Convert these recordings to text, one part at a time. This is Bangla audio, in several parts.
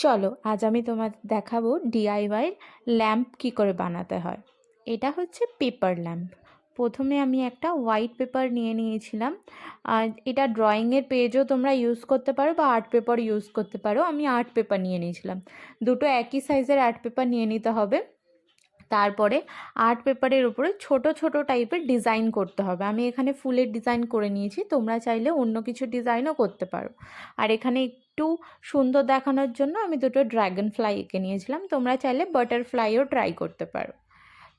চলো আজ আমি তোমাদের দেখাবো ডিআইওয়াই ল্যাম্প কি করে বানাতে হয়। এটা হচ্ছে পেপার ল্যাম্প। প্রথমে আমি একটা হোয়াইট পেপার নিয়ে নিয়েছিলাম। আর এটা ড্রয়িংয়ের পেজও তোমরা ইউজ করতে পারো বা আর্ট পেপার ইউজ করতে পারো। আমি আর্ট পেপার নিয়ে নিয়েছিলাম। দুটো একই সাইজের আর্ট পেপার নিয়ে নিতে হবে। তারপরে আর্ট পেপারের উপরে ছোট ছোট টাইপের ডিজাইন করতে হবে। আমি এখানে ফুলের ডিজাইন করে নিয়েছি, তোমরা চাইলে অন্য কিছু ডিজাইনও করতে পারো। আর এখানে একটু সুন্দর দেখানোর জন্য আমি দুটো ড্র্যাগন ফ্লাই এঁকে নিয়েছিলাম, তোমরা চাইলে বাটারফ্লাইও ট্রাই করতে পারো।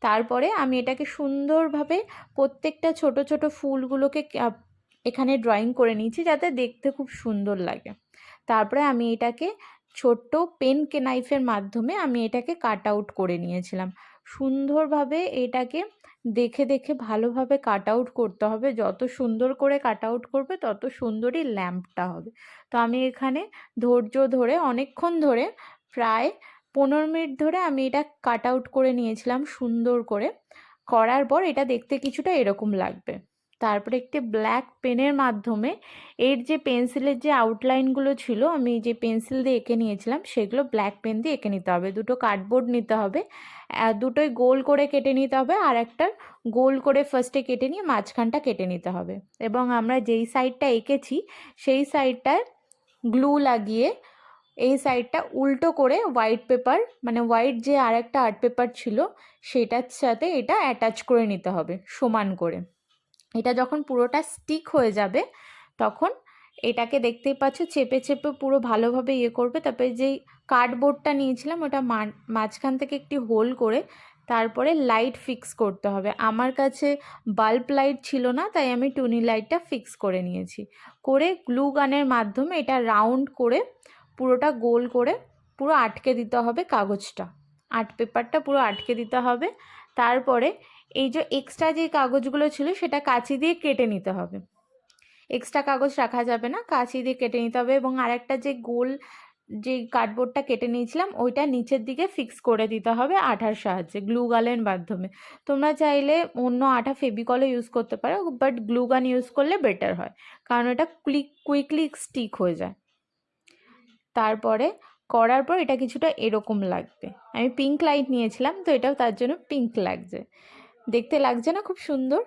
তারপরে আমি এটাকে সুন্দরভাবে প্রত্যেকটা ছোট ছোট ফুলগুলোকে এখানে ড্রয়িং করে নিয়েছি যাতে দেখতে খুব সুন্দর লাগে। তারপরে আমি এটাকে ছোট্ট পেন নাইফের মাধ্যমে আমি এটাকে কাট আউট করে নিয়েছিলাম। সুন্দরভাবে এটাকে দেখে দেখে ভালোভাবে কাট আউট করতে হবে। যত সুন্দর করে কাট আউট করবে তত সুন্দরই ল্যাম্পটা হবে। তো আমি এখানে ধৈর্য ধরে অনেকক্ষণ ধরে প্রায় 15 মিনিট ধরে আমি এটা কাট আউট করে নিয়েছিলাম সুন্দর করে। করার পর এটা দেখতে কিছুটা এরকম লাগবে। তারপরে একটি ব্ল্যাক পেনের মাধ্যমে এর যে পেন্সিলের যে আউটলাইনগুলো ছিল আমি যে পেন্সিল দিয়ে এঁকে নিয়েছিলাম সেগুলো ব্ল্যাক পেন দিয়ে এঁকে নিতে হবে। দুটো কার্ডবোর্ড নিতে হবে, দুটোই গোল করে কেটে নিতে হবে, আর একটা গোল করে ফার্স্টে কেটে নিয়ে মাঝখানটা কেটে নিতে হবে। এবং আমরা যেই সাইডটা এঁকেছি সেই সাইডটায় গ্লু লাগিয়ে এই সাইডটা উল্টো করে হোয়াইট পেপার মানে হোয়াইট যে আর একটা আর্ট পেপার ছিল সেটার সাথে এটা অ্যাটাচ করে নিতে হবে সমান করে। এটা যখন পুরোটা স্টিক হয়ে যাবে তখন এটাকে দেখতেই পাচ্ছ চেপে চেপে পুরো ভালোভাবে ইয়ে করবে। তারপরে যেই কার্ডবোর্ডটা নিয়েছিলাম ওটা মাঝখান থেকে একটি হোল করে তারপরে লাইট ফিক্স করতে হবে। আমার কাছে বাল্ব লাইট ছিল না, তাই আমি টুনি লাইটটা ফিক্স করে নিয়েছি। করে গ্লু গানের মাধ্যমে এটা রাউন্ড করে পুরোটা গোল করে পুরো আটকে দিতে হবে কাগজটা, আর্ট পেপারটা পুরো আটকে দিতে হবে। তারপরে এই যে এক্সট্রা যে কাগজগুলো ছিল সেটা কাঁচি দিয়ে কেটে নিতে হবে। এক্সট্রা কাগজ রাখা যাবে না, কাঁচি দিয়ে কেটে নিতে হবে। এবং আরেকটা যে গোল যে কার্ডবোর্ডটা কেটে নিয়েছিলাম ওইটা নিচের দিকে ফিক্স করে দিতে হবে আঠার সাহায্যে, গ্লু গানের মাধ্যমে। তোমরা চাইলে অন্য আঠা ফেভিকলও ইউজ করতে পারো, বাট গ্লু গান ইউজ করলে বেটার হয় কারণ এটা কুইকলি স্টিক হয়ে যায়। তারপরে করার পর এটা কিছুটা এরকম লাগবে। আমি পিঙ্ক লাইট নিয়েছিলাম তো এটাও তার জন্য পিঙ্ক লাগছে। দেখতে লাগছে না খুব সুন্দর?